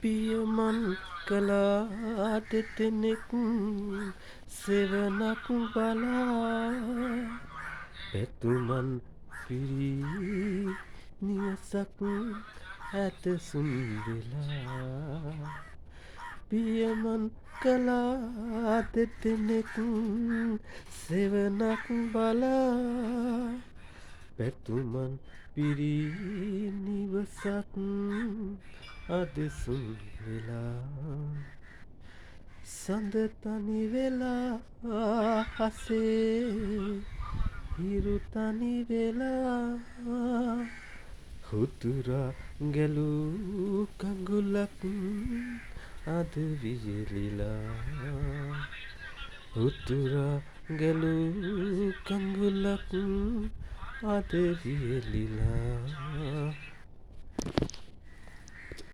පියමන් කළා දෙතෙනෙක් සෙවනක් බලා පැතුමන් පිරී නිවසක් ඇතසුන් වෙලා පියමන් කළා දෙතෙනෙක් සෙවනක් බලා පැතුමන් පිරී නිවසක් අදසුන් වෙලා සඳ තනි වෙලා හසේ හිරු තනි වෙලා හුතුරා ගැලූ කඟුලක් අද වියලිලා හුතුරා ගැලූ කඟුලක් අද වියලිලා